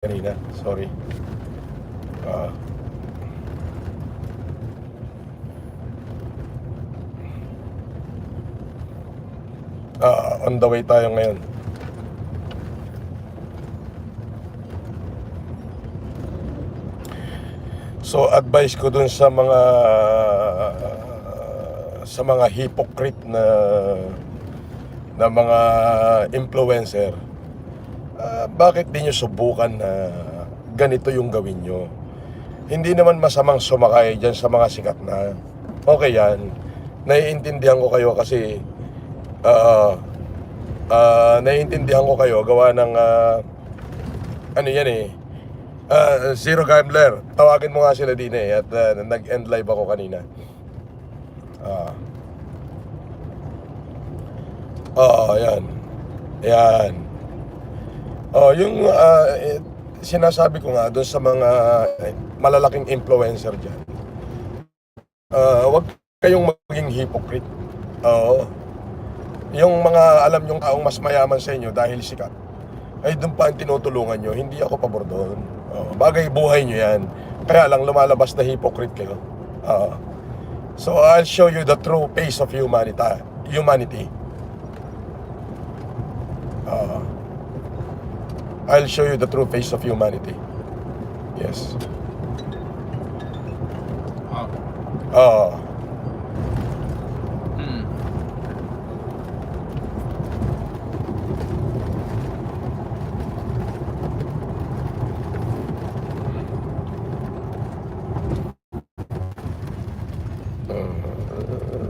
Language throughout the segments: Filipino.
kanina. Sorry. Ah, on the way tayo ngayon. So advice ko dun sa mga hypocrite na mga influencer, bakit di nyo subukan na ganito yung gawin nyo? Hindi naman masamang sumakay dyan sa mga sikat na. Okay yan. Naiintindihan ko kayo kasi naiintindihan ko kayo gawa ng ano yan eh. Zero Gambler, tawagin mo nga sila din eh. At nag-end live ako kanina. Yan. Yan. Yung sinasabi ko nga doon sa mga malalaking influencer dyan, wag kayong maging hypocrite. Yung mga alam yung taong mas mayaman sa inyo dahil sikat, ay doon pa ang tinutulungan nyo. Hindi ako pabor doon. Bagay buhay nyo yan. Kaya lang lumalabas na hypocrite kayo. So I'll show you the true face of humanity. I'll show you the true face of humanity. Yes.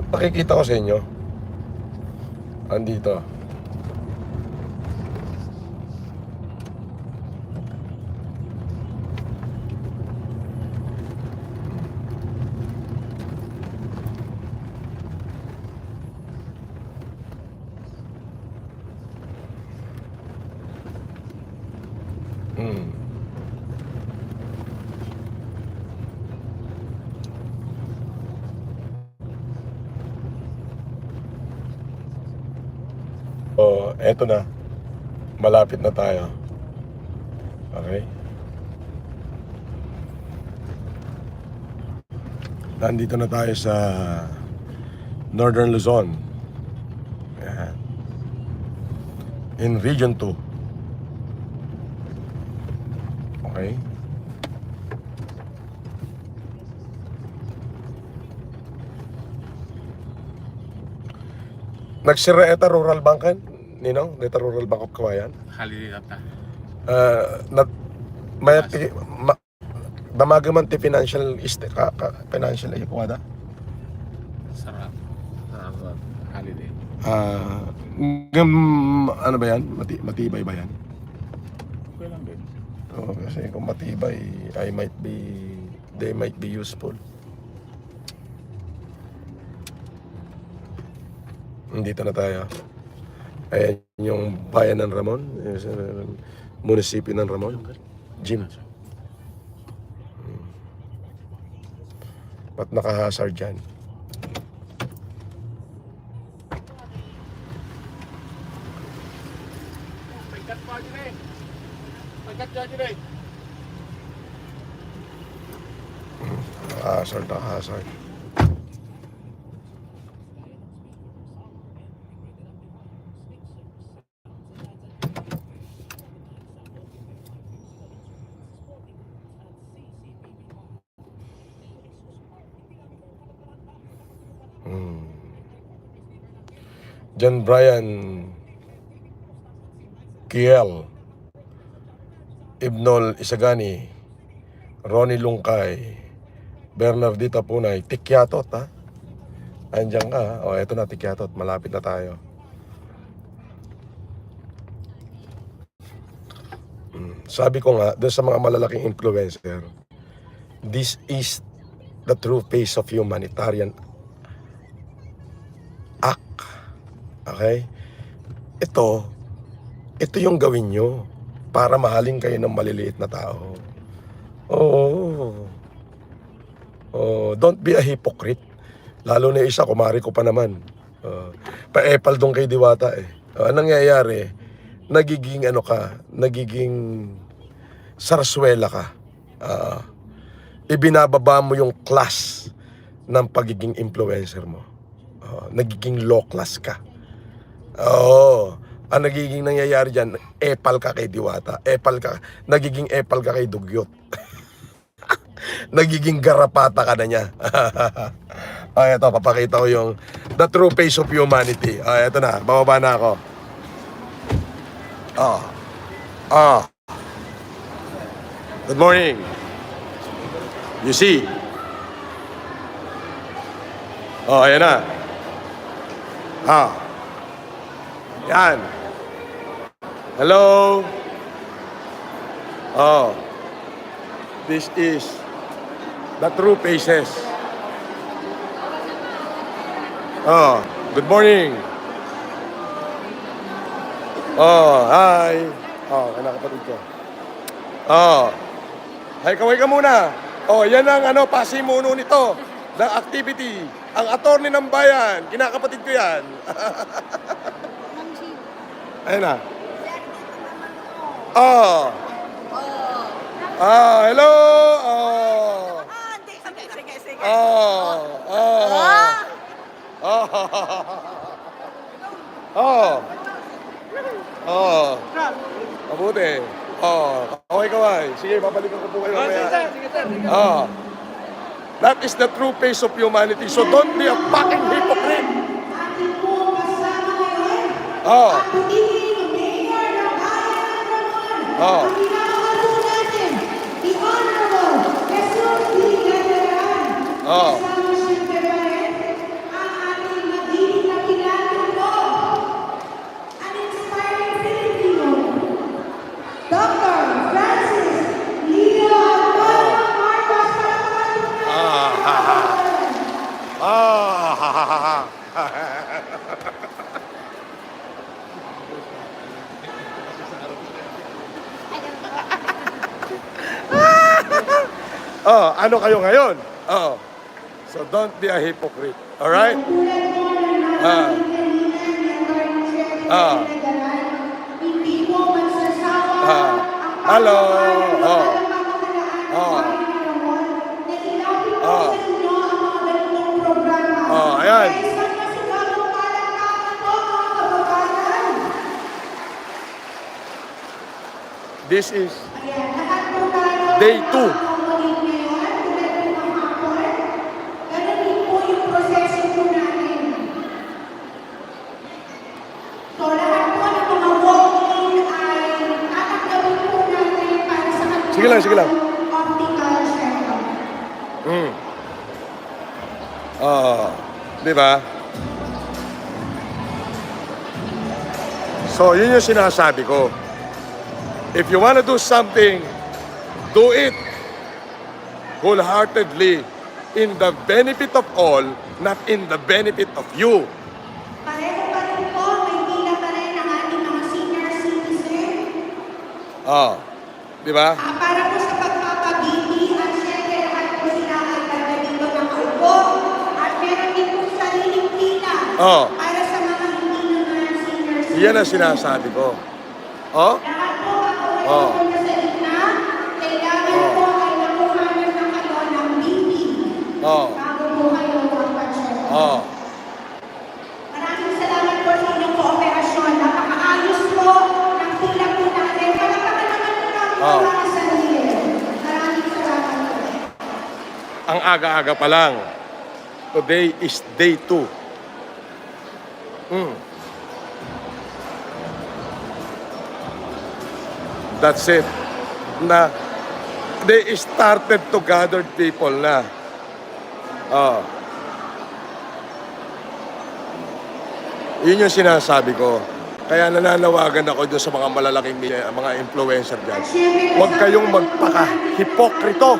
Pakikita ko sa inyo. Andito. Eto na. Malapit na tayo. Okay? Nandito na tayo sa Northern Luzon. Ayan. In Region 2. Okay? Nagsira eta Rural Bankan, Ninong? Eta Rural Bank of Kawayan? Halilinap na. Damagaman ti financial financial ay kuwada. Sarap. Holiday. Ano ba yan? Matibay ba yan? Okay lang din. Kasi kung matibay, they might be useful. Dito na tayo. Ayan yung bayan ng Ramon, munisipyo ng Ramon, gym. Ba't naka-hazard dyan? Hazard. John Brian Kiel, Ibnol Isagani, Ronnie Lungkay, Bernardita Punay, Tikyatot ha? Andiyan ka. Eto na Tikyatot, malapit na tayo. Sabi ko nga, doon sa mga malalaking influencer, this is the true face of humanitarian act. Okay? Ito yung gawin nyo para mahalin kayo ng maliliit na tao. Don't be a hypocrite. Lalo na isa, kumari ko pa naman. Pa-epal doon kay Diwata eh. Anong nangyayari? Nagiging Sarsuela ka. Ah, ibinababa mo yung class ng pagiging influencer mo. Nagiging low class ka. Oo. Ang nagiging nangyayari dyan, epal ka kay Diwata. Nagiging epal ka kay Dugyot. Nagiging garapata ka na niya. Ay, ito, papakita ko yung the true face of humanity. Ay, ito na, bababa na ako. Good morning. You see? Ayan na. Yan. Hello. This is the true faces. Good morning. Hi. Anak kapatid ko. Hi, kaway ka muna. Yan ang pasimuno nito ng activity. Ang attorney ng bayan, kinakapatid ko yan. Ayun na. Hello. Sige. Mabuti. Kaway. Sige, babalikan ko po kayo mamaya. That is the true face of humanity. So don't be a fucking hypocrite. Ano kayo ngayon? So don't be a hypocrite. Alright? Hello. Ayan. This is day 2. Sige lang. Di ba? So, yun yung sinasabi ko. If you wanna do something, do it wholeheartedly in the benefit of all, not in the benefit of you. Pareho pa rin po, may pila pa rin ang ating mga senior citizen. Di ba? Para po sa pagpapabili at syempre lahat po sila ay banda dito nakaupo at meron din po sariling pila para sa mga hindi naman senior citizen. Yan ang sinasabi ko. Lahat po ako ay punta sa gitna, kailangan po ay nakuhanan na kayo ng BP bago po kayo magpa-check. Maraming salamat po sa inyong kooperasyon. Napakaayos po ng pila po natin. Palakpakan naman po namin ang mga sarili. Maraming salamat po. Ang aga-aga pa lang. Today is day 2. That's it. Na they started to gather people na. Yun yung sinasabi ko. Kaya nananawagan ako doon sa mga malalaking media, mga influencer dyan. Huwag kayong magpaka-hipokrito.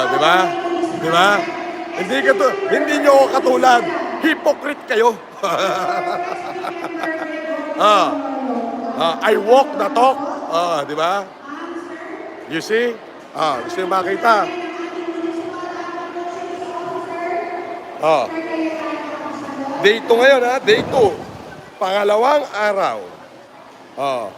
Di ba? Di ba? Hindi nyo ako katulad. Hypocrite kayo. I walk the talk. Di ba? You see? Gusto nyo makita? Day 2 ngayon, Day 2. Pangalawang araw Oh.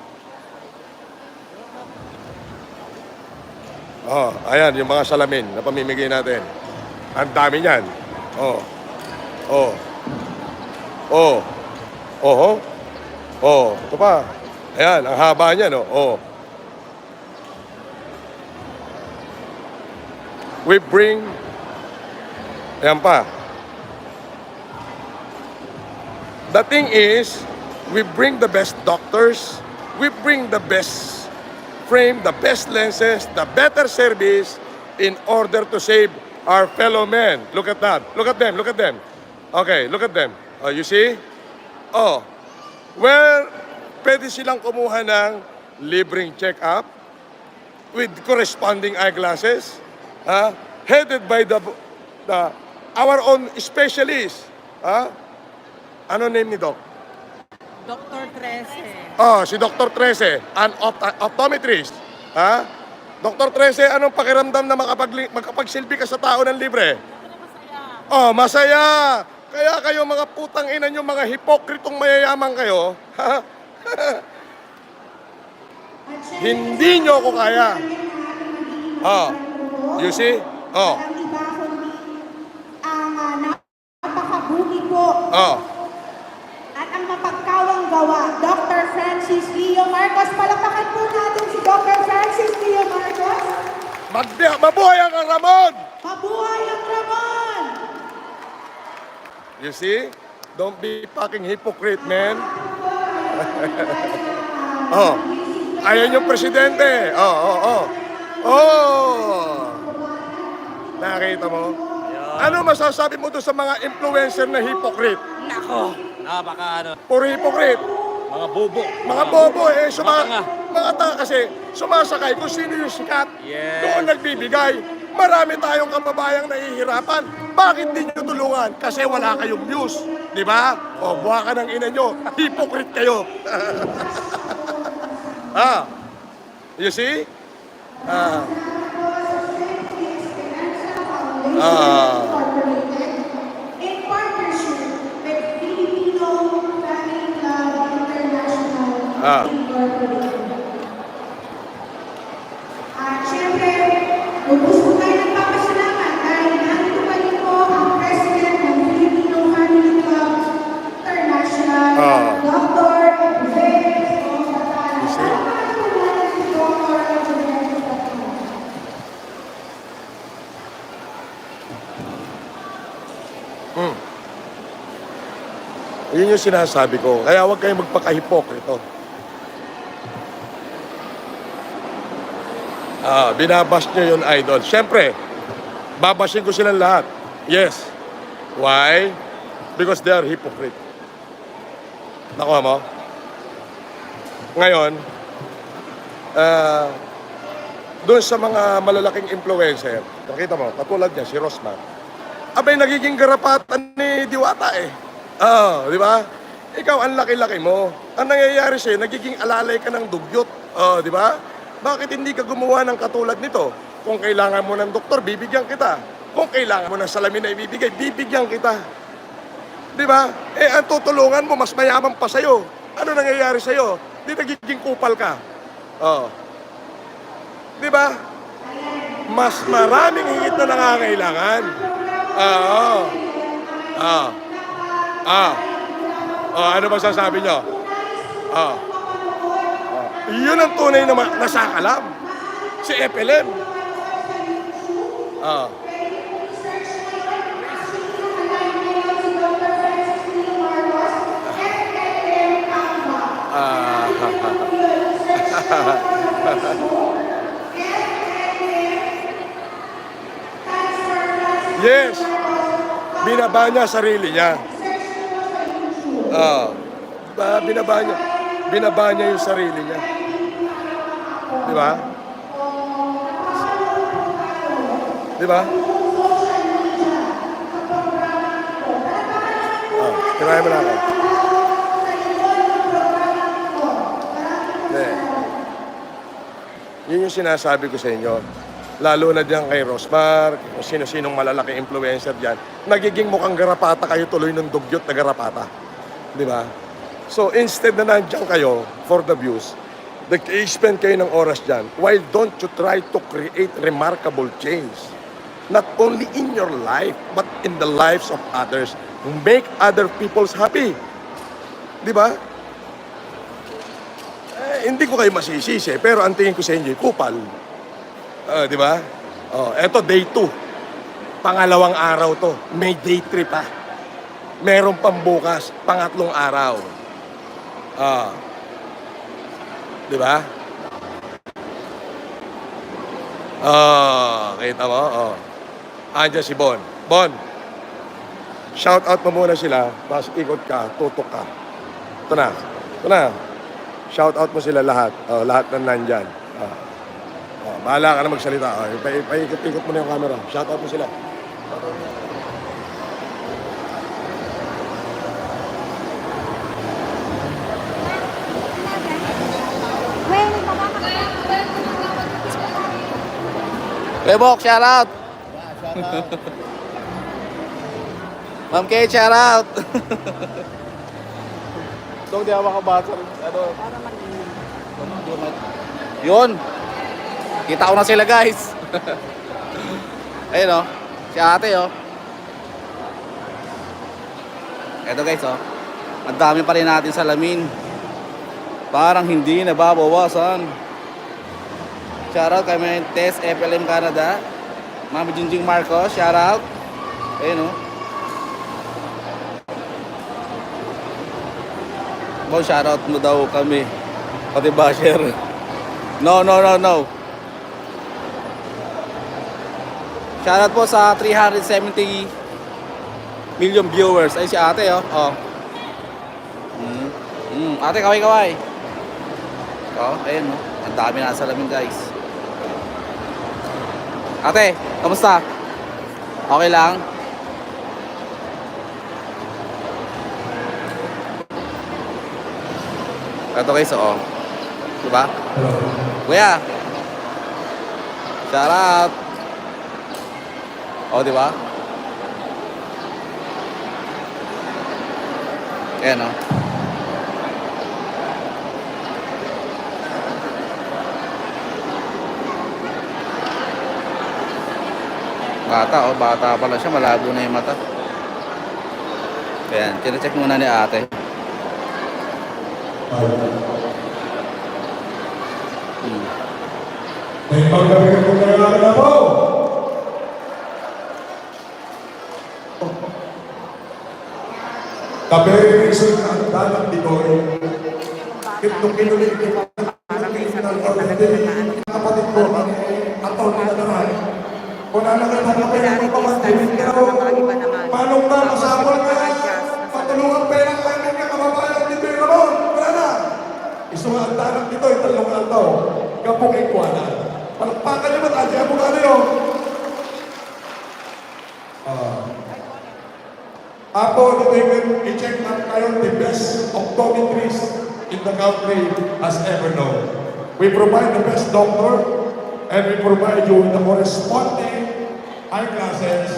Oh, ayan, yung mga salamin na pamimigay natin. Ang dami niyan. Oh. Oh. Oh. Oh. Oh, ito pa. Ayan, ang haba niyan, oh. Oh. We bring, ayan pa. The thing is, we bring the best doctors, we bring the best frame, the best lenses, the better service in order to save our fellow men. Look at that. Look at them. Look at them. Okay, look at them. Oh, you see? Oh. Well, pwede silang kumuha ng libreng check-up with corresponding eyeglasses, headed by our own specialist. Ano name ni Doc? Dr. Trece. Oh, si Dr. Trece, an optometrist. Dr. Trece, anong pakiramdam na makapagsilbi ka sa tao ng libre? Masaya. Oh, masaya. Kaya kayo mga putang ina nyo, mga hipokritong mayayaman kayo, hindi nyo ako kaya. Oh, you see? Oh. Walang iba kundi ang napakabuti po Oh. at ang mapagkawang gawa, Dr. Francis Leo Marcos. Palakpakan po natin si Dr. Francis Leo Marcos. Mabuhay ang Ramon! Mabuhay ang Ramon! You see? Don't be fucking hypocrite, man. Oh. Ayan yung presidente. Oh, oh, oh. Oh. Nakita mo? Ano masasabi mo doon sa mga influencer na hypocrite? Nako. Napaka ano. Puro hypocrite. Mga bobo. Mga bobo eh. Mga Mga tanga kasi sumasakay kung sino yung sikat. Yes. Doon nagbibigay. Marami tayong kababayang nahihirapan. Bakit di nyo tulungan? Kasi wala kayong views. Di ba? O, buha ka ng ina nyo. Hypocrite kayo. You see? In partnership with Filipino Family Club International Incorporated. At syempre, lubos po tayo nagpapasalamat dahil nandito pa rin po ang President ng Filipino Family Club International, Dr. Reyes Gonzalez. Salamat po natin si Dr. Reyes Gonzalez. Yun yung sinasabi ko. Kaya huwag kayong magpaka-hipokrito. Binabash nyo yun, idol. Siyempre, babashin ko silang lahat. Yes. Why? Because they are hypocrite. Nakuha mo? Ngayon, doon sa mga malalaking influencer, nakita mo, katulad niya, si Rosmar, abay, nagiging garapatan ni Diwata eh. Di ba? Ikaw, ang laki-laki mo. Ang nangyayari sa'yo, nagiging alalay ka ng dugyot. Di ba? Bakit hindi ka gumawa ng katulad nito? Kung kailangan mo ng doktor, bibigyan kita. Kung kailangan mo ng salamin na ibibigay, bibigyan kita. Di ba? Eh, ang tutulungan mo, mas mayaman pa sa'yo. Ano nangyayari sa'yo? Di nagiging kupal ka. Di ba? Mas maraming higit na nangangailangan. Ano ba sasabi nyo? Yun ang tunay na nasakalam. Si FLM. Yes. Binaba niya sarili niya. Binaba niya yung sarili niya. Di ba? Di ba? Tirahin mo na ako. Yun yung sinasabi ko sa inyo. Lalo na diyan kay Rosmar, kung sino-sinong malalaking influencer diyan, nagiging mukhang garapata kayo tuloy ng dugyot na garapata. Di ba? So instead na nandiyan kayo for the views, nag-spend kayo ng oras dyan, why don't you try to create remarkable change? Not only in your life, but in the lives of others. Make other people's happy. Di ba? Hindi ko kayo masisisi, pero ang tingin ko sa inyo, kupal. Di ba? Eto day 2. Pangalawang araw to. May day 3 pa. Meron pang bukas, pangatlong araw. Di ba? Kita mo? Andiyan si Bon. Bon, shout out mo muna sila, tapos ikot ka, tutok ka. Ito na. Ito na. Shout out mo sila lahat. Lahat na nandyan. Bahala ka na magsalita. Paikot-ikot mo na yung camera. Shout out mo sila. Bebok, shout out. Ma'am Kay, shout out. Dong, di ako makabasa. Yun. Kita ko na sila, guys. Ayun, oh. Si ate, oh. Eto, guys, oh. Ang dami pa rin natin salamin. Parang hindi nababawasan. Shoutout kay Mentes FLM Canada. Mami Junjing Marcos, shoutout. Ayun, oh. Mau shoutout mo daw kami. Pati basher. No. Shoutout po sa 370 million viewers. Ay si ate, oh. Ate, kaway. Ayun, oh. Ang dami na salamin, guys. Ate, kamusta? Okay lang? Ito, guys, oh. Diba? Kuya. Shout out. Oh, diba? Ayan, oh. Bata pala siya, malabo na yung mata. Ayan, check muna ni ate. May pagkabigay ko kayo na po! Kaberi reason na ang dalang dito itong kinulit ko kapatid ko ang ataw nila naman. Kung nalagay na kapatid ko pamangkin ko, paano ba masabol ka? Patulungan pera ka ng kababayan dito yung Ramon. Wala na! Isang ang dalang dito, italong ataw. Kapong ikwana. Palakpakan niyo ba tayo? Kaya mukha na yun. Ako, i-check natin tayo the best optometrist in the country has ever known. We provide the best doctor and we provide you with the corresponding eyeglasses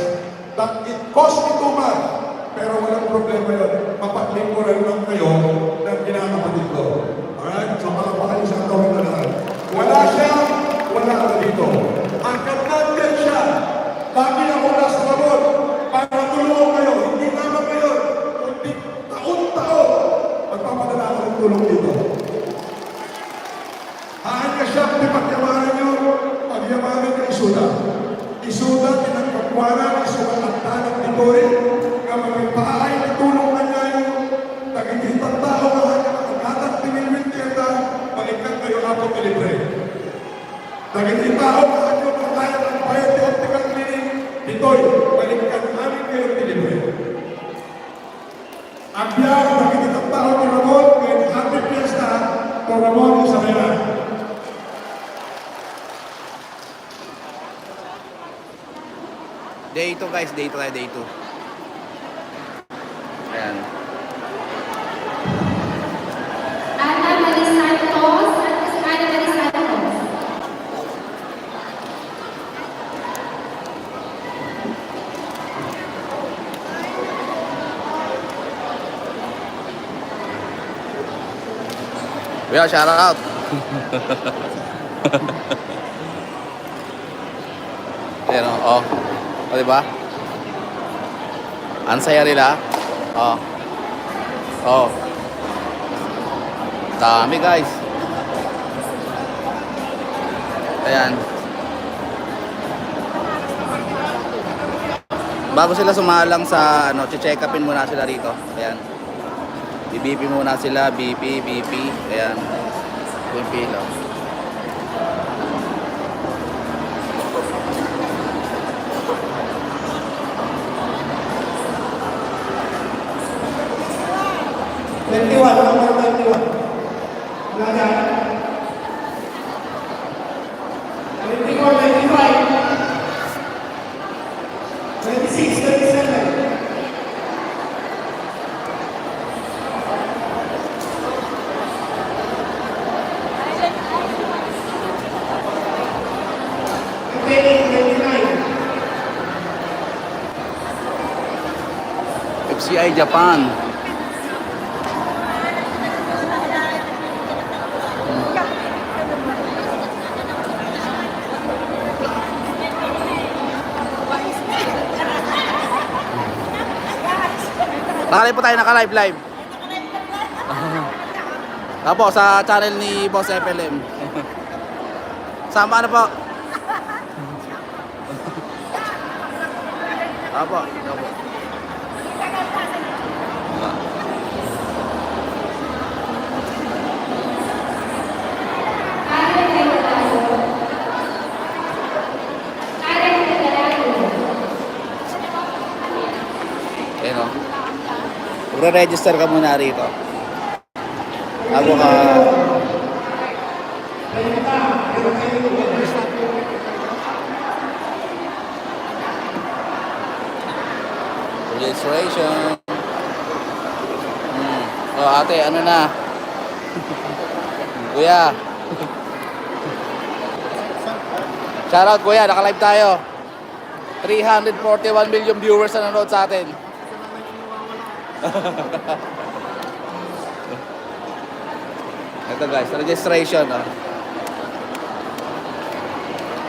that it costs me too much. Pero walang problema yun. Mapaglingkuran lang kayo ng kinakapatid ko. Alright? So, palakpakan niyo sa atawin na lahat. Wala ka dito. Ang kanagyan siya. Lagi ako nasa labot para tulungan kayo. Hindi naman kayo. Kundi taon-taon. Magpapadala ako ng tulong dito. Haan ka siya kung ipagyamanan nyo. Pagyamanan ka isuda. Isuda, pinagkakwana, isuda at tanong dito rin. Nga magpapahay na tulong na niya yung nagigitang tao na hanya magkatang pinilwin kaya magikat kayo ako kilibre. Nagiging tao na hanya magkaya ng bayad di optical clinic. Dito'y balikan namin kayo kilibre. Ang biyak nagigitang tao ni Ramon ngayon happy fiesta to Ramon Isabela. Day 2, guys. Day 2. Ayan. Ana Marie Santos. Kuya, shout out. Ayan o, oh. O, diba? Ang saya nila. Oh. Oh. Dami guys. Ayan. Bago sila sumalang sa ano, check upin muna sila rito. Ayan. BP muna sila, BP. Ayan. Yung pilo. FCI Japan. Nakalive po tayo, live. Apo, sa channel ni Boss FLM. Sama na po. Apo. Ayan o. Magre-register ka muna rito. Ako ka... Registration. Oh, ate, ano na? Kuya. Shoutout kuya, naka-live tayo. 341 million viewers na nanood sa atin. Ito guys, registration. Oh.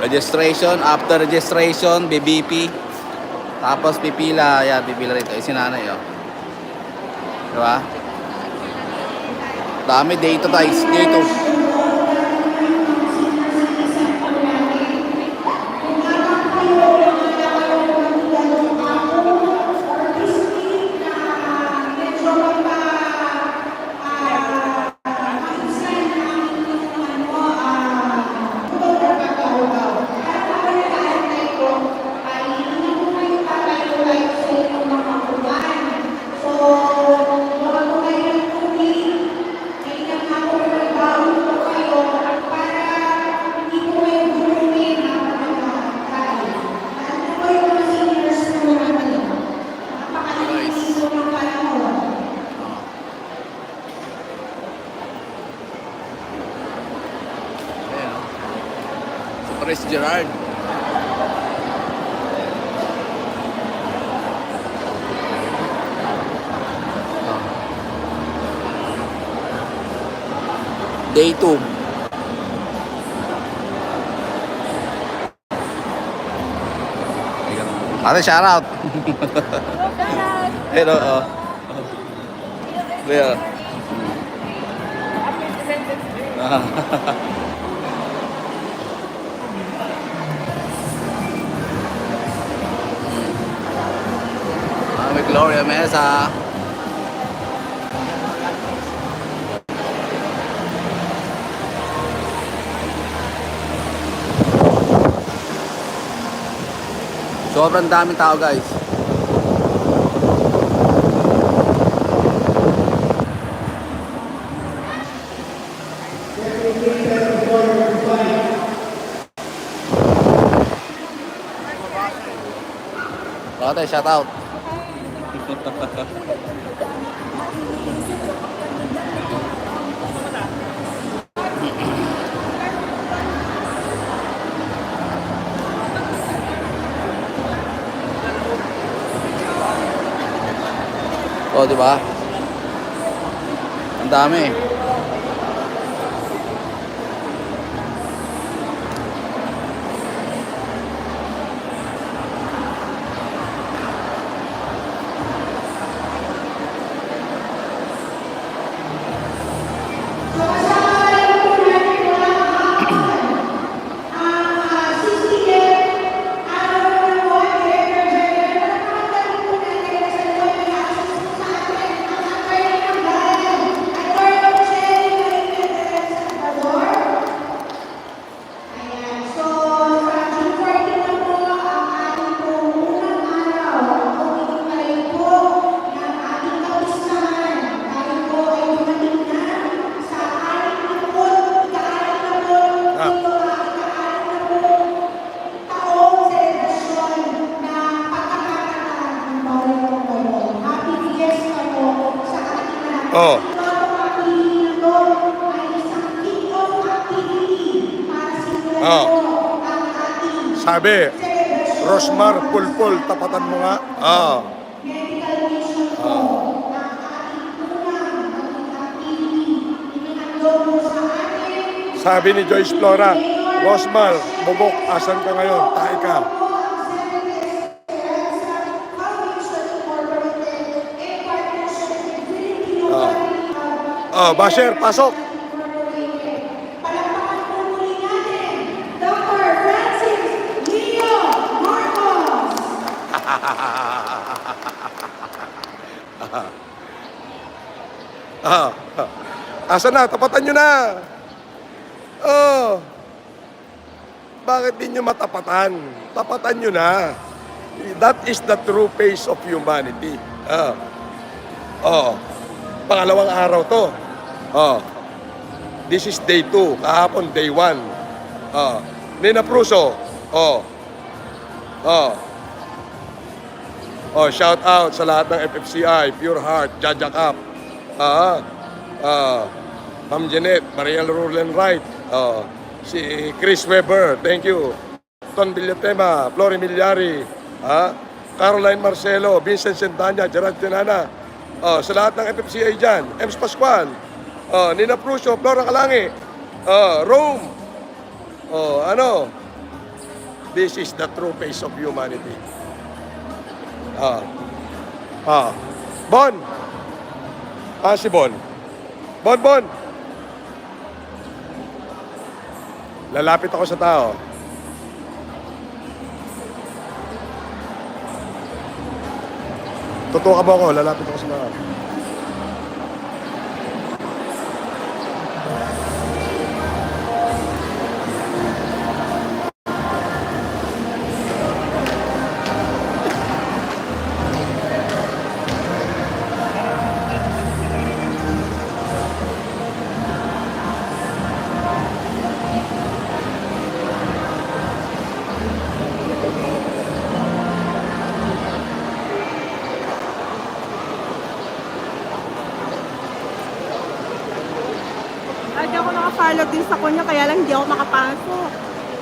Registration, after registration, BBP. Tapos pipila, yan, pipila rito. Sinanay, oh. Diba? Dami dito guys, dito. Chris Gerard. Day 2. Ate, shout out. Hello. There. May Gloria Mesa. Sobrang daming tao guys. Ate, shout out. Oh, di ba? Ang dami. Oh. Oh. Sabi, Rosmar Pulpul, tapatan mo nga. Ah. Sabi ni Joyce Flora, Rosmar, bubok, asan ka ngayon? Tayo ka. Basher, pasok. Dr. Francis Leo Marcos. Asan na? Tapatan nyo na. Oh. Bakit di nyo matapatan? Tapatan nyo na. That is the true face of humanity. Pangalawang araw to. This is day 2. Kahapon day 1. Nina Pruso. Shout out sa lahat ng FFCI, Pure Heart, Jaja Cap. Ma'am Jeanette, Mariel Rulen Wright. Si Chris Weber, thank you. Ton Villatema, Flori Milyari, Caroline Marcelo, Vincent Sentanya, Gerard Tinana. Sa lahat ng FFCI dyan, Ems Pascual, Nina Pruso, Flora Kalangi, Rome. This is the true face of humanity. Bon. Si Bon. Bon. Lalapit ako sa tao. Tutukan mo ako, lalapit ako sa tao. Hindi ako nakafollow din sa kanya, kaya lang hindi ako makapasok.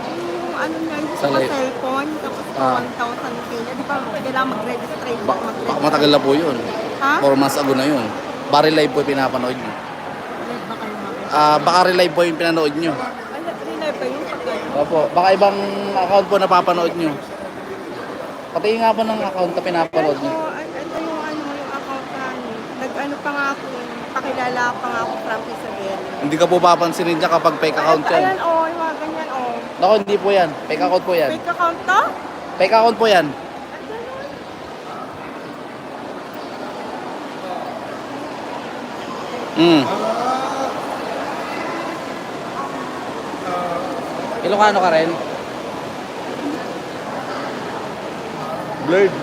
Yung ano niya, yung Sa sa live. cellphone, tapos 1,000 kaya. Di ba, kailangan mag-registrate. Baka matagal na po yun. Ha? 4 months ago na yun. Baka relive po yung pinapanood nyo. Live ba kayo mag- Baka relive po yung pinanood nyo. Ay, live ba yung pagkain? Opo, baka ibang account po napapanood nyo. Patingin nga po ng account na pinapanood nyo. Ito yung yung account na nag-ano pa nga ako, pakilala pa nga ako from Isabel. Hindi ka po papansinin niya kapag fake account yan. Ayan, yung mga ganyan, Naku, hindi po yan. Fake account po yan. Fake account to? Fake account po yan. Ilocano ka rin? Blade.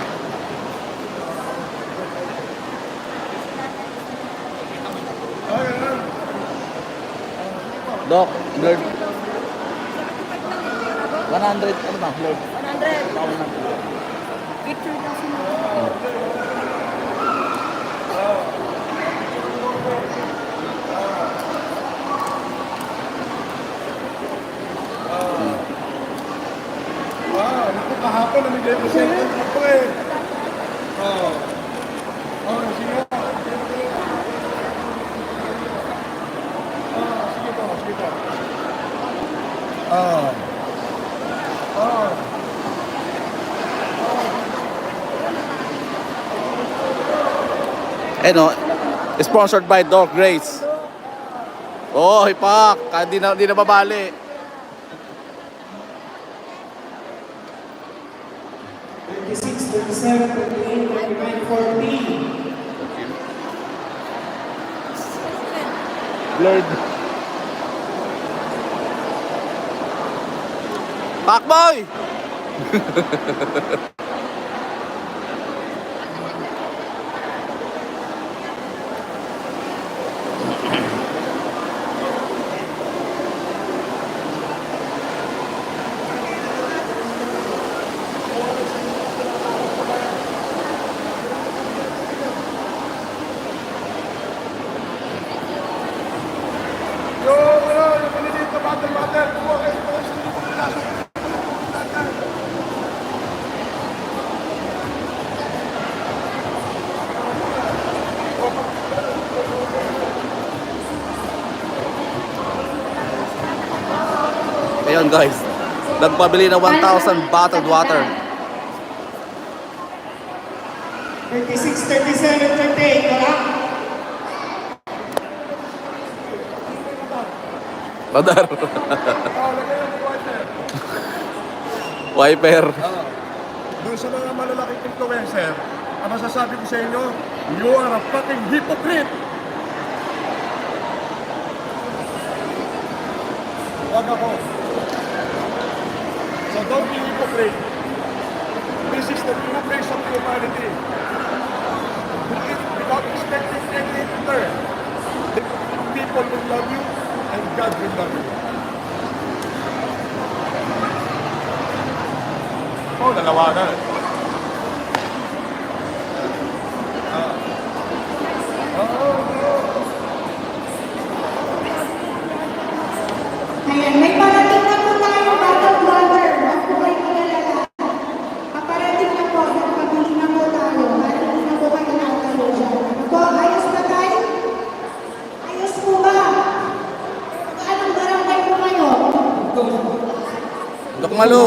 Doc, blurred. 100, ano ba? Blurred. 100. Picture daw sila. Naku, kahapon namigay ko sa ito eh. Sige po. Sige po. Sponsored by Doc Grace. Oh, hipak. Hindi na babali. 26, 27, 28, 29, 40. Blurred. Pakboy! Ayun guys, nagpabili ng 1,000 bottled water. 36, 37, 38. Wala? Badar. Wiper. Doon sa mga malalaking influencer, ang masasabi ko sa inyo, you are a fucking hypocrite! Wag ako. So don't be hypocrite. This is the true face of humanity. Do it without expecting any return. People will love you and God will love you. Oh, dalawa na. Ayan, may parating na po tayo bottled water. Huwag po kayo magalala. Paparating na po, nagpabili na po tayo. Para hindi na po kayo nakatayo dyan. Ano po, ayos ba tayo? Ayos po ba? Anong barangay po kayo? Dokmalu.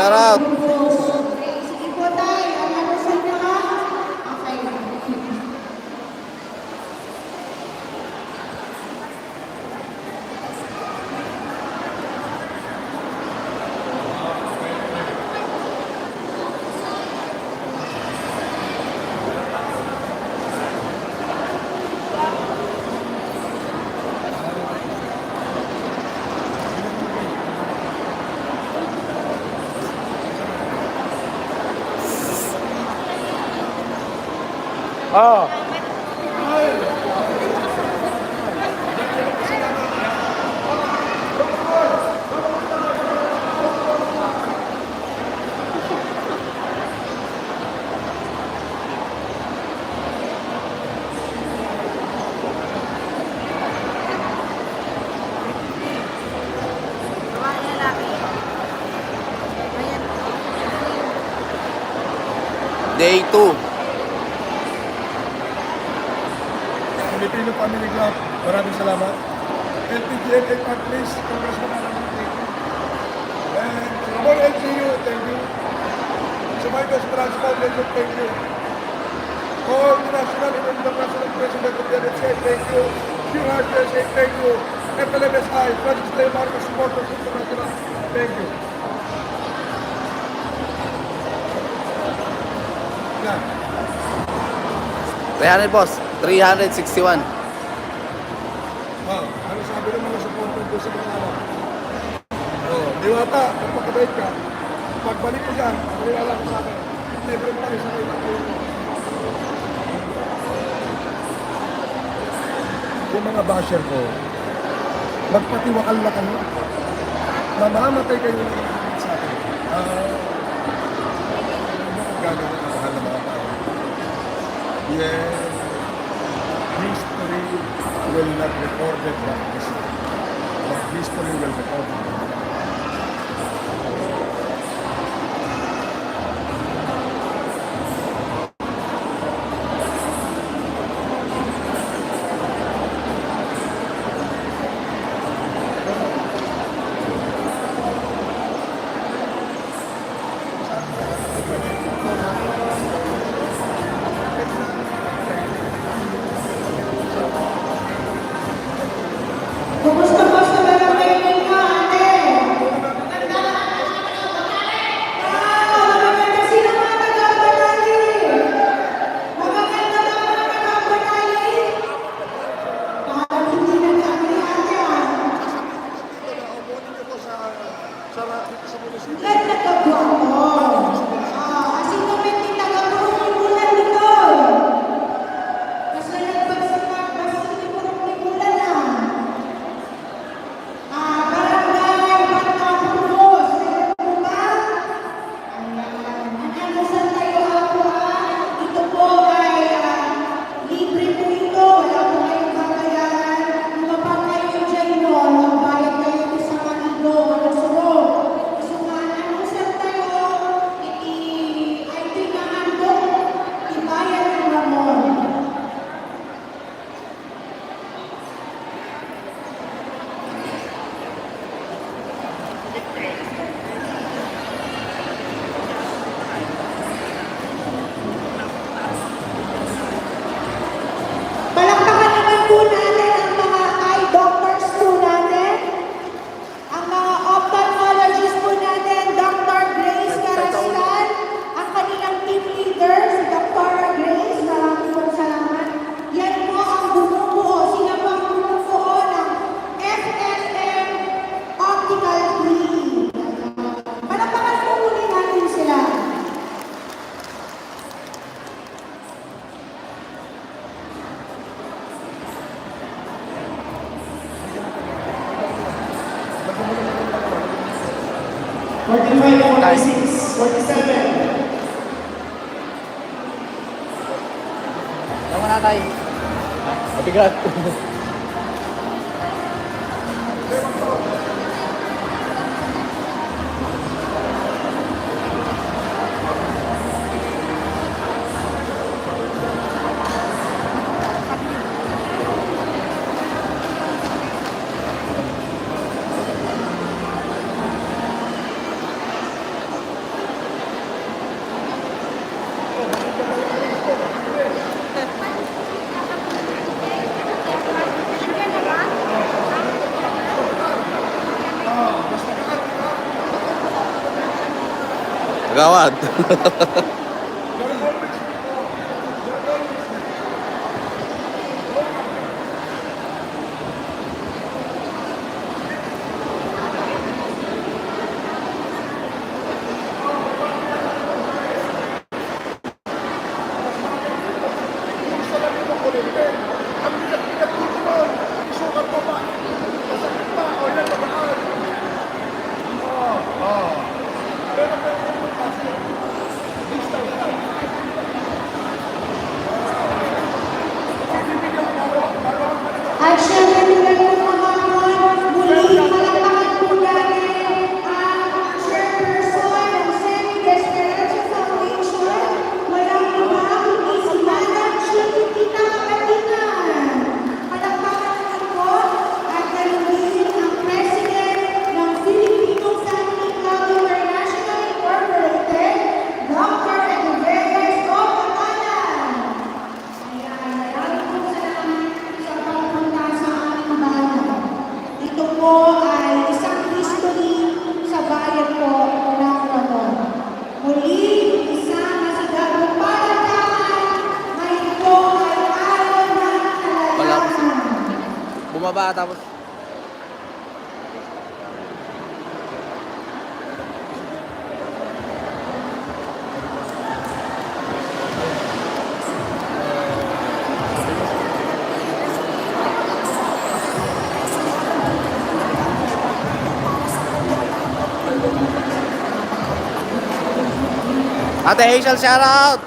Shout out. Sige po tayo. Ano sa inyo ha? Okay. Day 2. Filipino Family Club, maraming salamat. LPGMA Partners, Congressman Alan, thank you. And Ramon LGU, thank you. Sumaydos Transport, thank you. All the national and international president of the NHA, thank you. Pure Heart USA, thank you. FLMSI, Project Day Marcos Supporters International, thank you. Yan. 300 boss. 361. Ano sabi ng mga supporter ko sa mga ano? Diwata, magpakabait ka. Pagbalik ko dyan, maniwala ko sa akin. Libre pa rin sa kayo. Yung mga basher ko, magpatiwakal na kayo. Mamamatay kayo na sa akin. Gagawin ang mahal ng mga tao. Yes. History will not record it like this. But history will record it. Kumusta po sa barangay ninyo, ate? Magaganda sila mga taga-Banali. Magaganda ba mga taga-Banali? Parang hindi nagsabi ate ah. Ganda nagkagwapo. Kasi naman yung taga-Purong Limulan dito. Kasi nagpagsipat, basta hindi Purong Limulan ah. Barangay Pagkapuros. Meron po ba? Ayan. Nag-anusan tayo ako Ito po ay libre po ito. Wala po kayong babayaran. Kung mapang kayo dyan nun, magbayad kayo sa Manigo, Malasuro. So, anusan tayo 45, 46, 47. Tama na tayo. Mabigat. Gawad. At syempre, tulad ng kahapon, muli palakpakan po natin ang chairperson ng St. Desperanza Foundation. Walang iba kundi si Madam Chiquitita Kapatinan. Palakpakan naman po at dalawin ang President ng Filipino Family Club International Incorporated, Dr. Eduardo Ocatanan. Ayan, maraming po salamat sa pagpunta sa aming bayan. Ito po ay isang history sa bayan po ng Radon. Muli, isang masigabong palakpakan, ngayon po ay araw ng kalalaman. Bumaba tapos. Ate Hazel, shout out!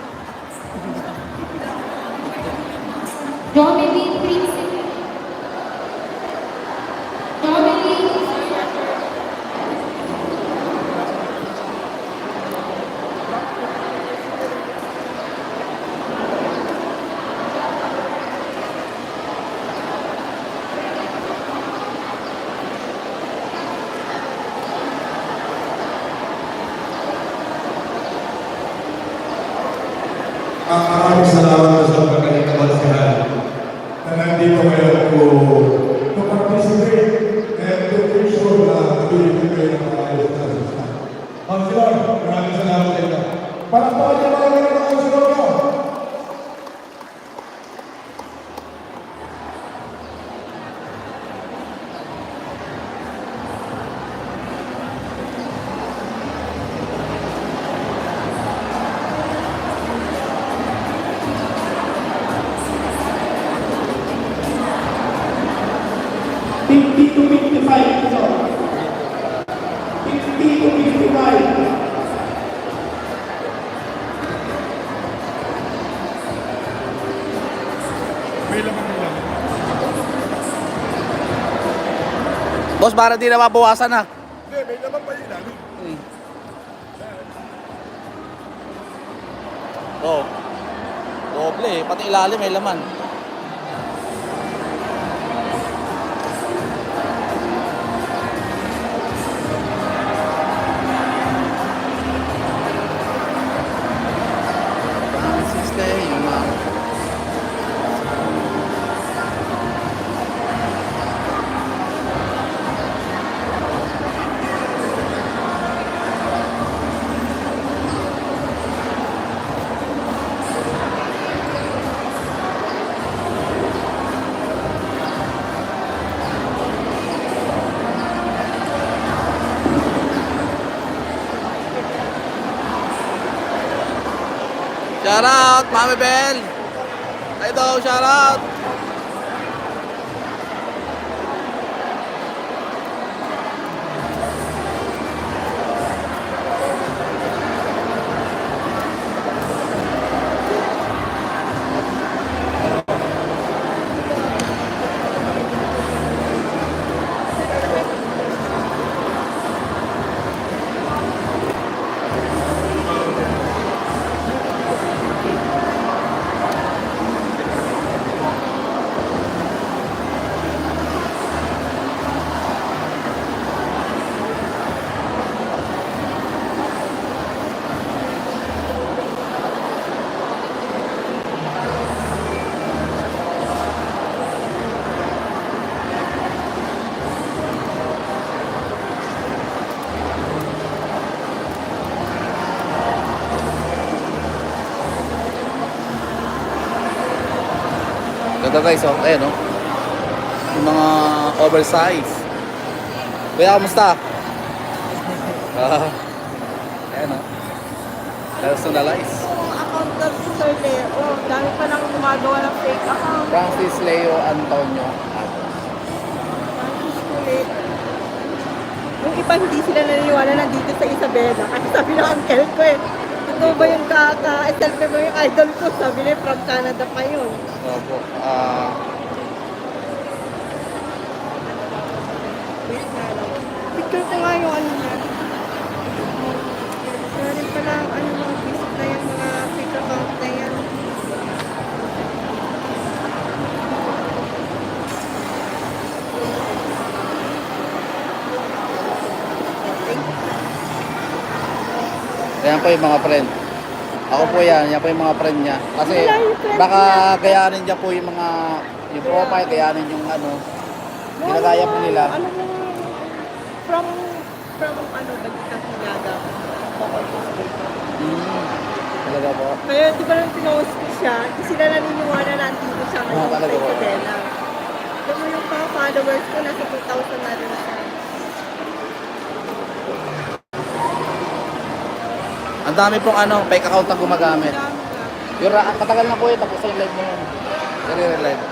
Dominic Prince. Dominic. Maraming salamat sa pagkakalit kabansahan na nandito ngayon to participate and to make sure na nabibigyan kayo ng maayos na sasya. Councilor, maraming salamat sa inyo. Palakpakan niyo mga mga councilor ko. To 55, so. 50 to 55. Boss, para di na mabawasan na. Hindi, may naman pa yun, ano? Oh. Doble, pati ilalim may laman. Shout out, Mami Bell. Ay daw, shout out. Ito guys, oh, ayan oh. Yung mga oversize. Kuya, kamusta? Ayan oh. Personalize. Yung account ng Sir Leo, dami pa lang gumagawa ng fake account. Francis Leo Antonio. Yung iba hindi sila naniniwala nandito sa Isabela. Kasi sabi ng uncle ko eh, ito ba yung ka-selfie mo yung idol ko? Sabi niya from Canada pa yun. Opo. Wait nga lang. Picture ko nga yung ano niya. Kaya rin pala ang ano mga visit na yan, mga fake account na yan. Ayan po yung mga friend. Ako po yan po yung mga friend niya. Kasi Wala yung friend baka niya. gayanin niya po yung mga, yung profile, gayanin yung ano, ginagaya po nila. Alam mo, from ano, Bagitang Hilaga. Talaga po. Kaya di ba nang pinost ko siya, hindi sila naniniwala na andito siya ngayon sa talaga po. Isabela. Alam mo yung mga followers ko, nasa 2,000 na rin siya. Ang dami pong ano, fake account na gumagamit. Dami na. Yung katagal na po yun, tapos yung live mo yun. Live.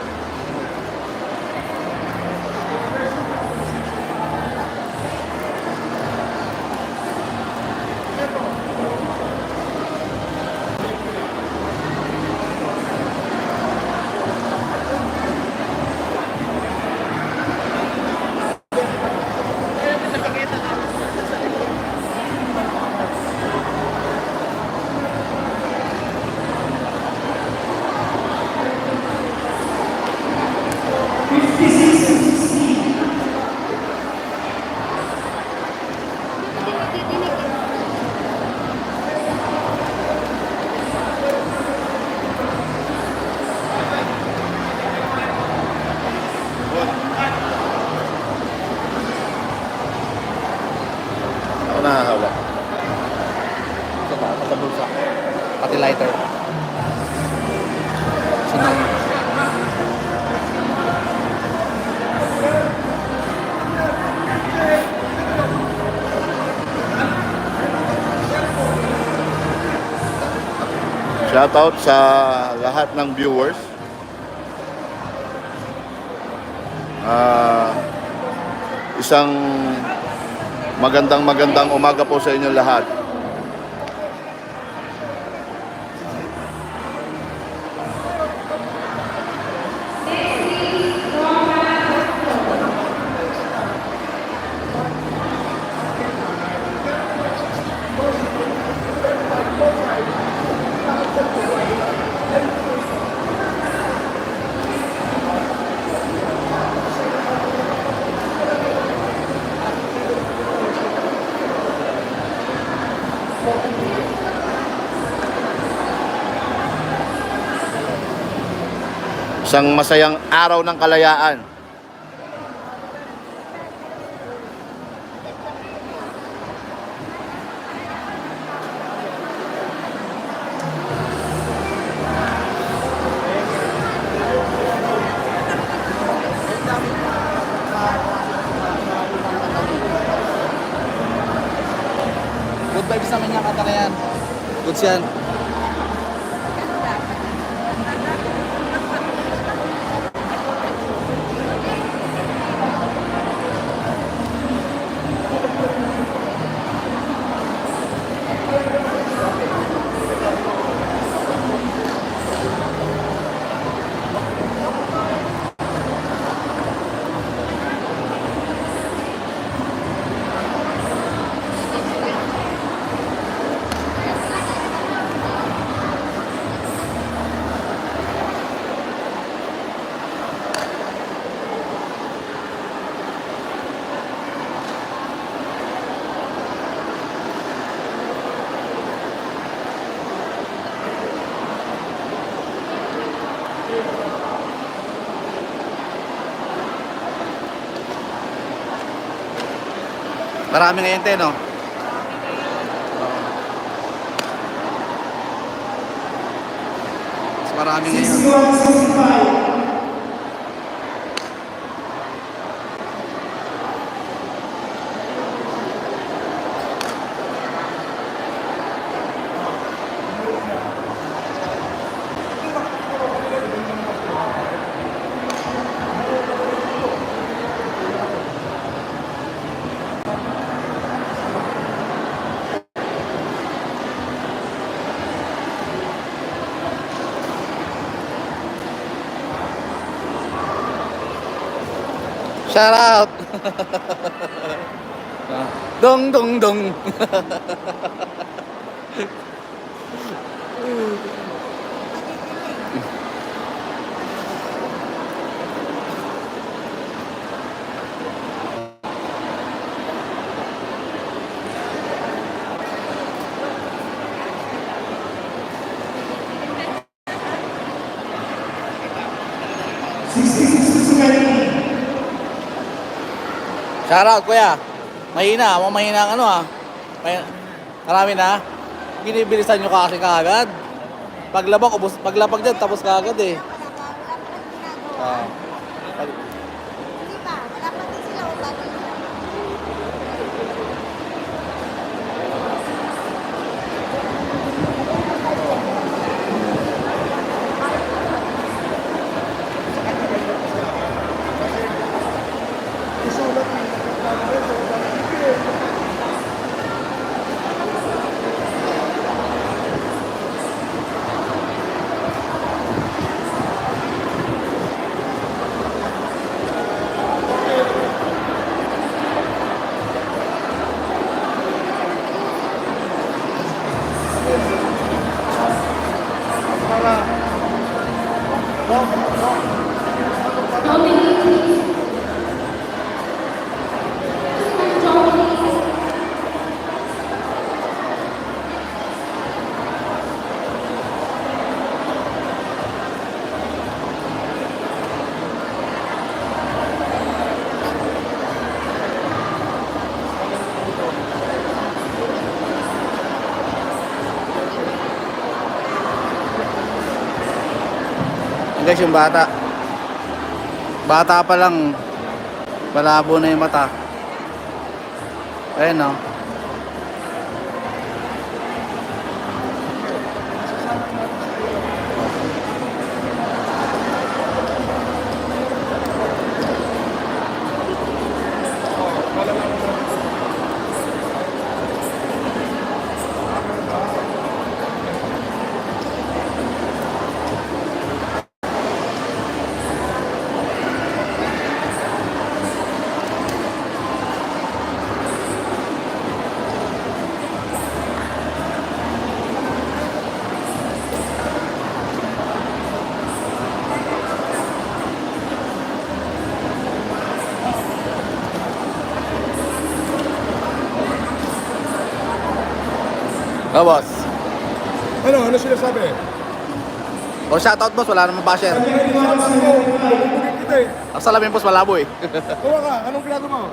Ako nakahawak. Ito pa, sa bulsa. Pati lighter. Sinang. Shoutout sa lahat ng viewers. Isang magandang umaga po sa inyo lahat. Isang masayang araw ng kalayaan. Good vibes naman yung kata na yan. Goods yan. Marami ngayon, te, no? Mas marami ngayon. 61, 65. Shout out! Dong dong dong! Shout out kuya. Mahina, mahina ang ano ah. Marami na. Binibilisan nyo kasi kaagad. Paglabak, ubos, paglapag dyan, tapos kaagad eh. Ah. Guys, yung bata. Bata pa lang. Malabo na yung mata. Ayun, no? Oh, boss. Ano sinasabi? O, shoutout, boss. Wala naman basher. Bubugin kita eh. Ang salamin, boss, malabo eh. Kuha ka, anong ginagawa mo?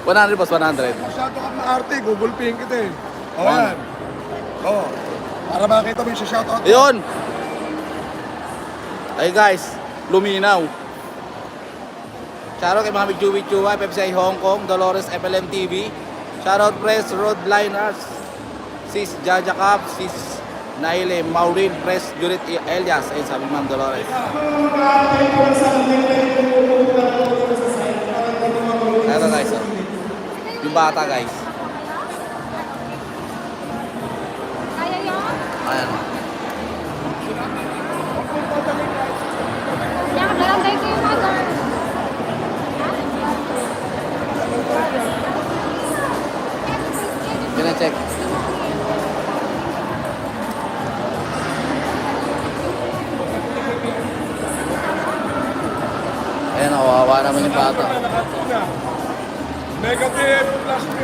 100, boss, 100. Masyado ka maarte, gugulpihin kita eh. O Man. yan. O, para makita mo yung shoutout. Ayun! Ay, guys. Luminaw. Shoutout kay mga Michuwi-Chuwa, FFCI Hong Kong, Dolores FLM TV. Shoutout Press Roadliners. Sis Jaja Cap, Sis Naile Maureen, Press Jurit Elias. Ayun, sabi Ma'am Dolores. Ito guys, oh. Yung bata guys. Kaya yun? Ayan. Yan, nalagay ko yung mother. Pina-check. Ayan, kawawa naman yung bata. Negative plus 50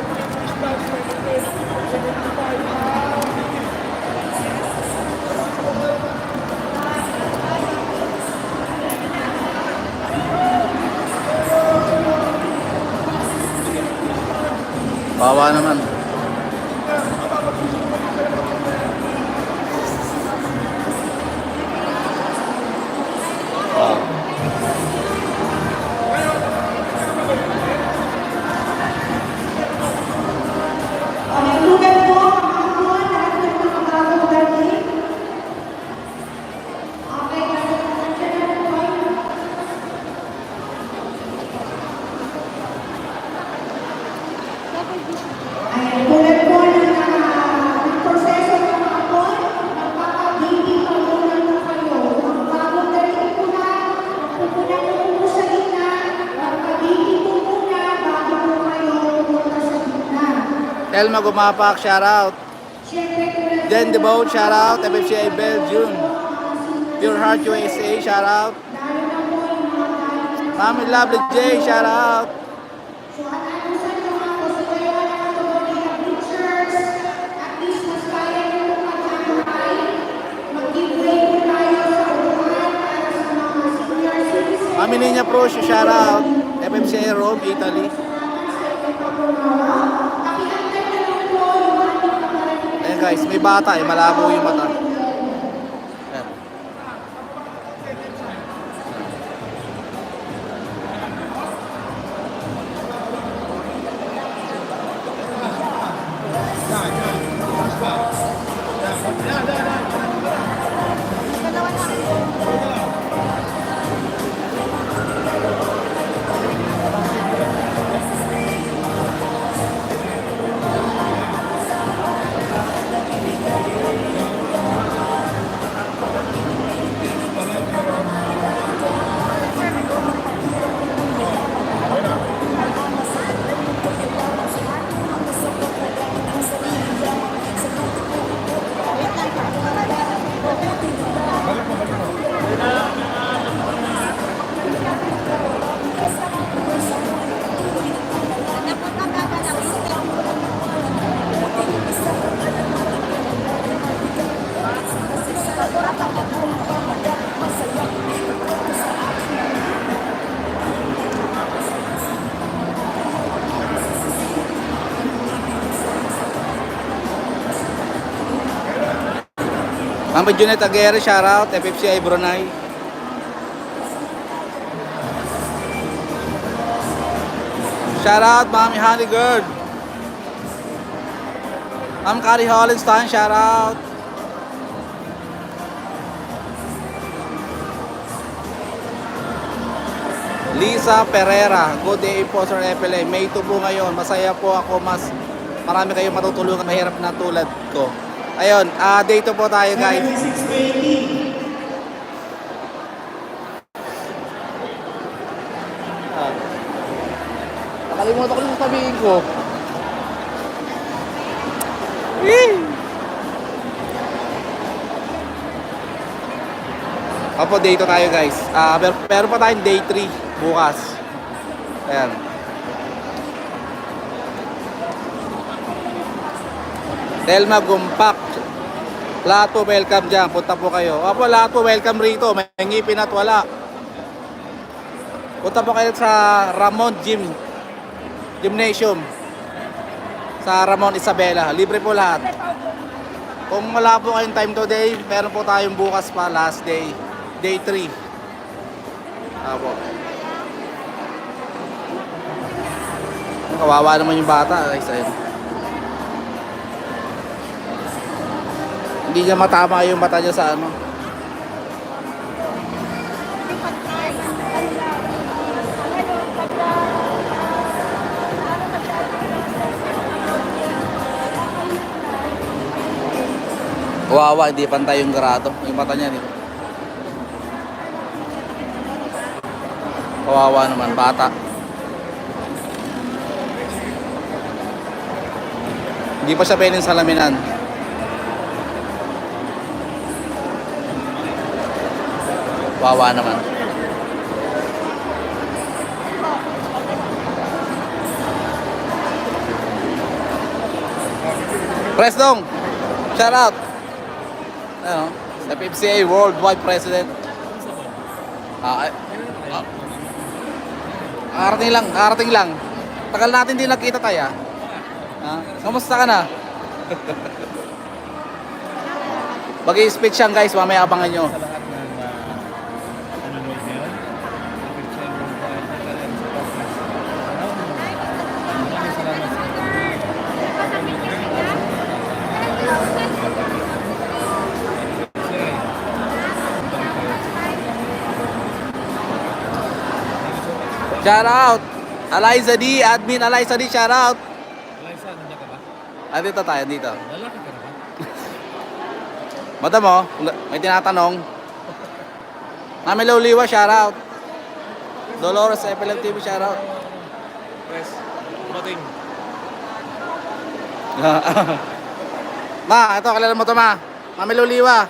plus negative 75. Kawawa naman. Tulad po, mga lahat ng mga bagong dating. Okay, nandiyan na po kayo. Ayan, tulad po ng proseso ng mga po, magpapagiging pagunan po kayo. Ang bagong dating po na, magpupunan po po sa gitna, Telma Gumapak, shout out. Jen DeBoat, shout out. FFCI Belgium. Pure Heart USA, shout out. Mami Lovely J, shout out. So, ano-anusan nyo mga gusto kayo na mga pictures, at least mas kaya nyo magkakay, mag-giveaway po tayo sa upuan para sa mga senior citizens. Mami Ninya Pro, shout out. FFCI Rome, Italy. Ayan guys, may bata eh, malabo yung mata. Ayan. Mami Junet Aguirre, shout out. FFCI Brunei. Shout out, Mami Honey Girl. Ma'am Kari Hollenstein, shout out. Lisa Pereira, good day po Sir FLA. May 2 po ngayon. Masaya po ako, mas marami kayong matutulungan mahirap na tulad ko. Ayun, day 2 po tayo guys. 76-80. Nakalimutan ko yung sabihin ko. Opo, day 2 tayo guys. Pero pa tayong day 3 bukas. Ayan. Telma Gumpak. Lahat po welcome dyan. Punta po kayo. Opo, lahat po welcome rito. May ngipin at wala. Punta po kayo sa Ramon Gymnasium. Sa Ramon Isabela. Libre po lahat. Kung wala po kayong time today, meron po tayong bukas pa, last day. Day 3. Opo. Kawawa naman yung bata. Guys, ayun. Hindi niya matama yung mata niya sa ano. Kawawa, hindi pantay yung grado. Yung mata niya, di ba? Kawawa naman, bata. Hindi pa siya pwedeng salaminan. Kawawa naman. Presdong, shout out. Ano? FFCA Worldwide President. Karating lang. Tagal natin din nakita tayo. Kamusta ka na? Mag-i-speech siya guys, mamaya abangan nyo. Shout out! Eliza D, admin Eliza D, shout out! Eliza, nandiyan ka ba? Dito tayo, dito. Lalaki ka na ba? Madam mo, may tinatanong. Mami Loliwa, shout out. Dolores FLM TV, shout out. Press. Dumating. Ma, ito, kilala mo to, ma. Mami Luliwa.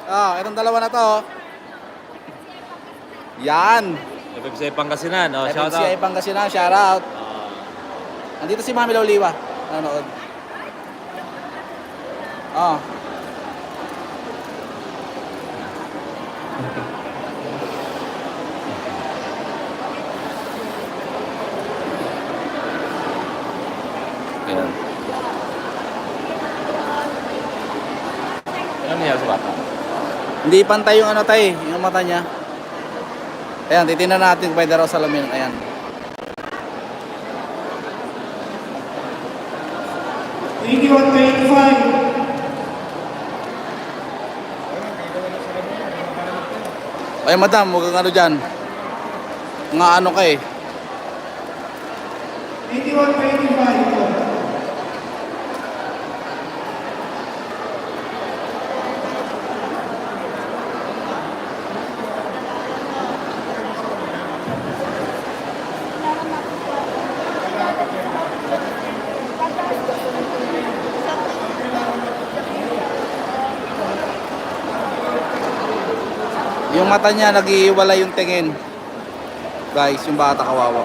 Oh, itong dalawa na to. Oh. Yan. FFCI Pangasinan. Oh, shout out. FFCI Pangasinan, shout out. Nandito si Mami Luliwa. Nanonood. Oh. Ayan. Ano nangyari sa bata? Hindi pantay yung ano tay, yung mata niya. Ayan, titingnan natin kung pwede raw salamin. Ayan. Thank you, 25. Ay madam, huwag kang ano dyan. Nga ano ka eh. 81-25 po. Yung mata niya, nag-iiwala yung tingin. Guys, yung bata kawawa.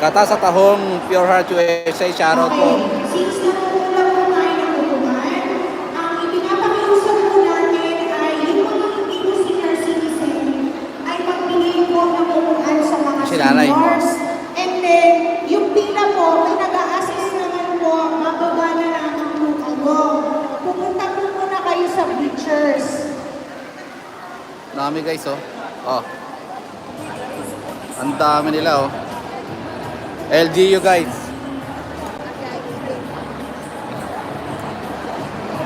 Kata sa tahong Pure Heart USA, shoutout po. Since nanungula po tayo ng hukuman, ang ipinapakiusap po natin ay yung mga hindi po senior citizen ay magbigay po ng upuan sa mga Si nanay mo. seniors. And then, yung pila po, may nag-a-assist naman po, mababa na lang ang tutugo. Pupunta po muna kayo sa bleachers. Dami guys, oh. Oh. Ang dami nila, oh. LGU guys.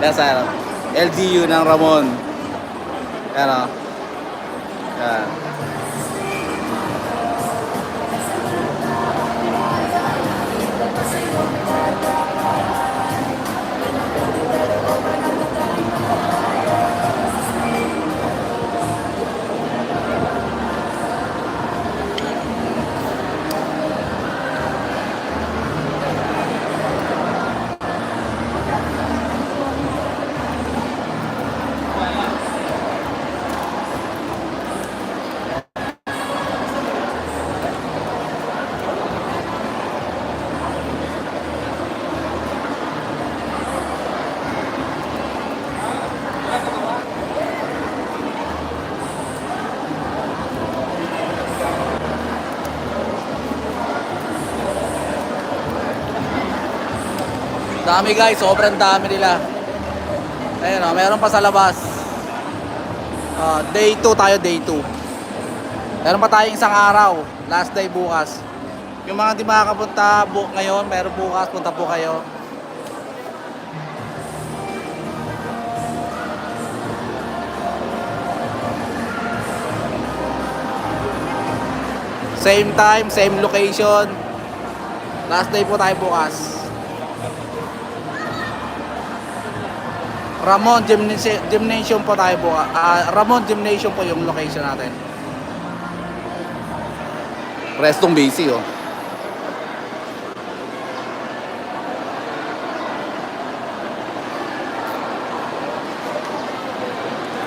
Nasa LGU ng Ramon. Yan, oh. Yan. Dami guys, sobrang dami nila. Ayun, oh, meron pa sa labas. Day 2 tayo, day 2. Meron pa tayong isang araw. Last day bukas. Yung mga di makakapunta ngayon, meron bukas, punta po kayo. Same time, same location. Last day po tayo bukas. Ramon Gymnasium po tayo bukas. Ramon Gymnasium po yung location natin. Restong busy, oh.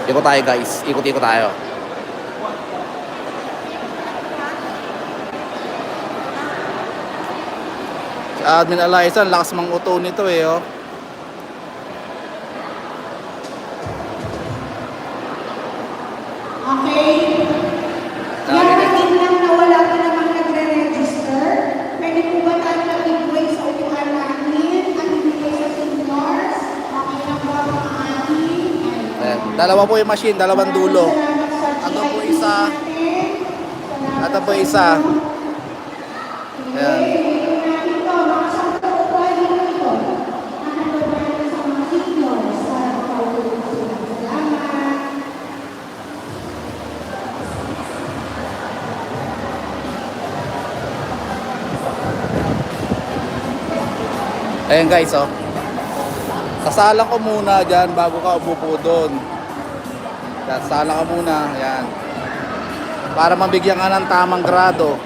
Ikot tayo guys, ikot-ikot tayo. Si Admin Eliza, lakas mang uto nito eh, oh. Okay. Yarating lang na wala pa namang nagre-register. Pwede po ba tayo mag-giveaway sa upuan namin? Ang ibigay sa seniors? Okay na po ang mga ating. Ayan. Dalawa po yung machine, dalawang dulo. Ano po isa? Ito po isa. Ayan. Ayan guys, oh. Sasalang ko muna dyan bago ka umupo doon. Sasalang ka muna, ayan. Para mabigyan ka ng tamang grado.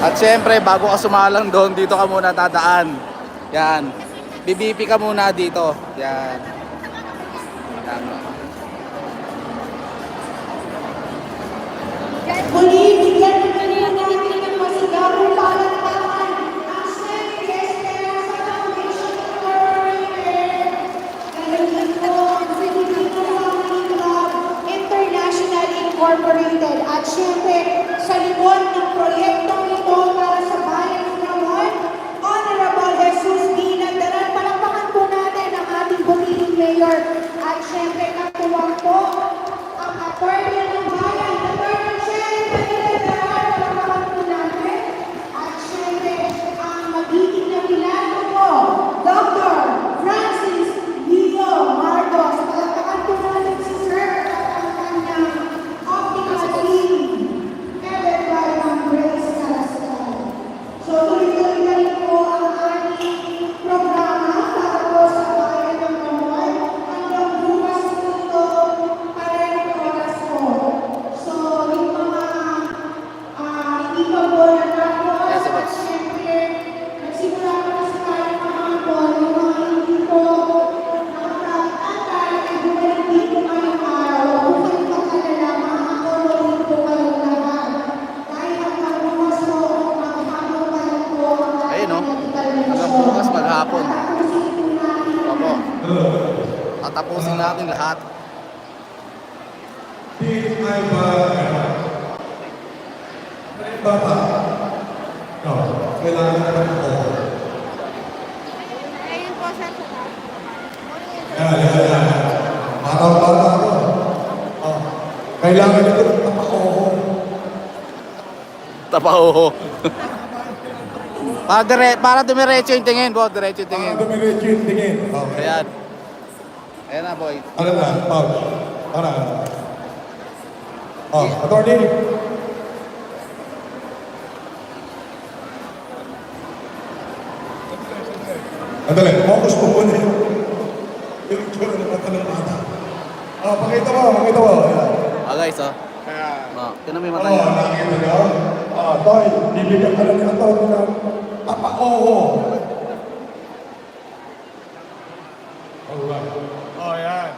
At syempre, bago ka sumalang doon, dito ka muna dadaan. Yan. BBP ka muna dito. Yan. Yan. Muli, bigyan natin ng masigabong palakpakan ang St. Esperanza Foundation Incorporated. Ganun po ang Filipino Family Club International Incorporated. At syempre, sa likod ng proyektong ito para sa bayan ng Ramon, Honorable Jesus D. Nagdaran, palakpakan po natin ang ating butiling mayor. At syempre, katuwang po ang attorney ng bayan, Attorney Chen Nagdaran, palakpakan po natin. At syempre, ang magiging nabilano po, Dr. Francis Leo Marcos. Palakpakan po natin si Sir at ang kanyang optical team. Headed by Ma'am Grace Carrascal. So, tuloy-tuloy na rin po ang ating programa para po sa bayan ng Ramon. Hanggang bukas po ito, parehong oras po. So, yung mga hindi pa po natapos, Yes, at boss. syempre, nagsimula po na sa tayo mga po, yung mga hindi po nakakatay, ay bumalik dito ngayong araw. Huwag po kayong mag-alala, makakatulog din po kayong lahat. Dahil hanggang bukas po, maghapon pa lang po ang Ayun, no? ating medical Hanggang mission. bukas maghapon. Tatapusin po natin Opo. Tatapusin natin lahat. Di ay ba, bata? No, kailangan ka ng ako. Ayun po, sir. Yan. Bata ako. Oh. Kailangan ito ng ako. Tapaho. Para dumiretso yung tingin, bo. Diretso yung tingin. Dumiretso yung tingin. Okay. Ayan. Ayan na, boy. Ano na? Pause. Para. Oh, attorney. Andali, focus mo muna yung itsura ng mata ng bata. Oh, pakita mo. Ayan. Guys, oh. Tinan mo yung mata Oh, niya. nakita niyo? Toy, bibigyan ka lang ng attorney ng tapa-oo. Alright. Oh, yan.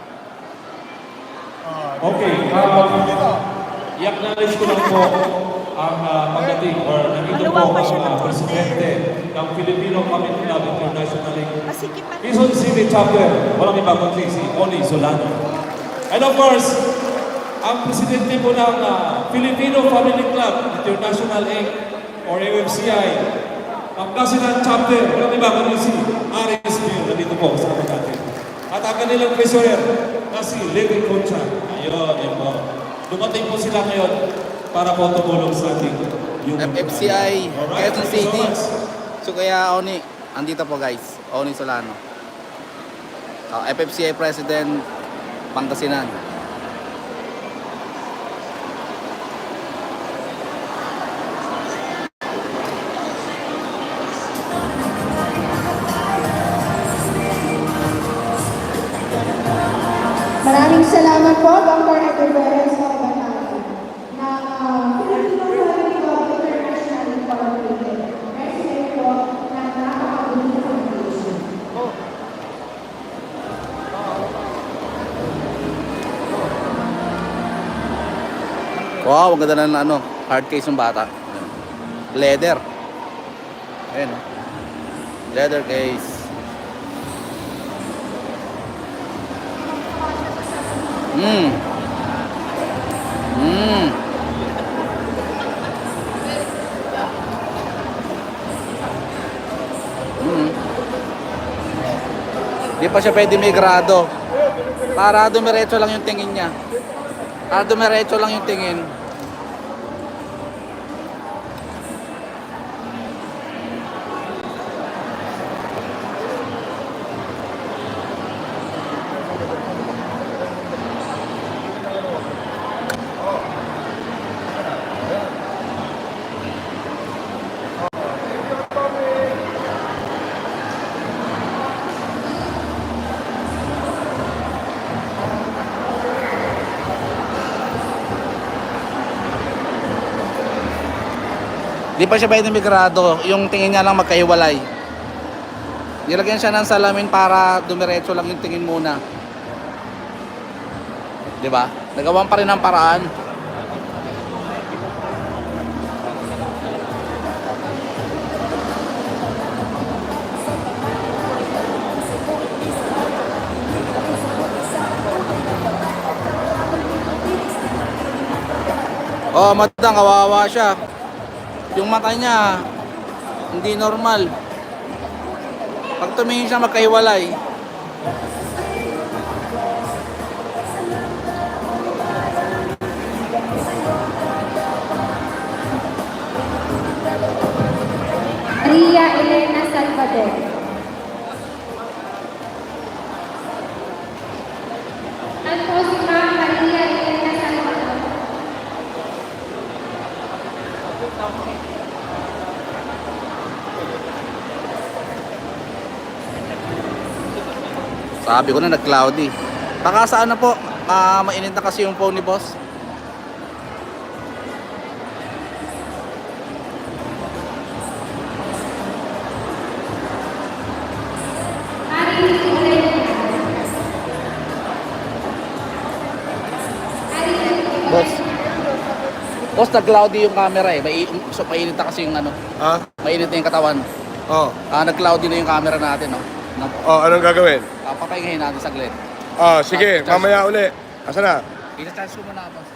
Okay, i-acknowledge ko lang po ang pagdating or nandito po ang presidente ng Filipino Family Club International Quezon City Chapter. Walang iba kundi si Oni Solano. And of course, ang presidente po ng Filipino Family Club International Inc. or AFCI, ang Pangasinan Chapter, walang iba kundi si Aris Bill, nandito po sa natin. At ang kanilang treasurer na si Lady Concha. Ayun, yun po. Dumating po sila ngayon para po tumulong sa ating FFCI, Alright, Quezon thank you so City. much. So kaya Oni, andito po guys. Oni Solano. FFCI President Pangasinan. Maraming salamat po, Dr. Edelberez Salvatore, ng Filipino Family Club International Incorporated. President po ng Napakabunyi Foundation. Wow, ang ganda ng hard case ng bata. Leather. Ayan, oh. Leather case. Mm. Di pa siya pwede may grado. Para dumiretso lang yung tingin niya. Para dumiretso lang yung tingin. Di pa siya pwede migrado. Yung tingin niya lang magkahiwalay. Nilagyan siya ng salamin para dumiretso lang yung tingin muna. Di ba? Nagawan pa rin ang paraan. Oh, madang kawawa siya. Yung mata niya hindi normal. Pag tumingin siya magkahiwalay. Maria Elena Salvador. At po si Ma'am Maria Elena Salvador. Sabi ko na nag-cloudy. Baka saan na po? Mainit na kasi yung phone ni boss. Boss. Boss, nag-cloudy yung camera eh. So, mainit na kasi yung ano. Ha? Mainit na yung katawan. Oh. Nag-cloudy na yung camera natin, no? Oh, anong gagawin? Papahingahin natin saglit. Ah, sige, mamaya uli. Asa na? Isa-charge ko muna, boss.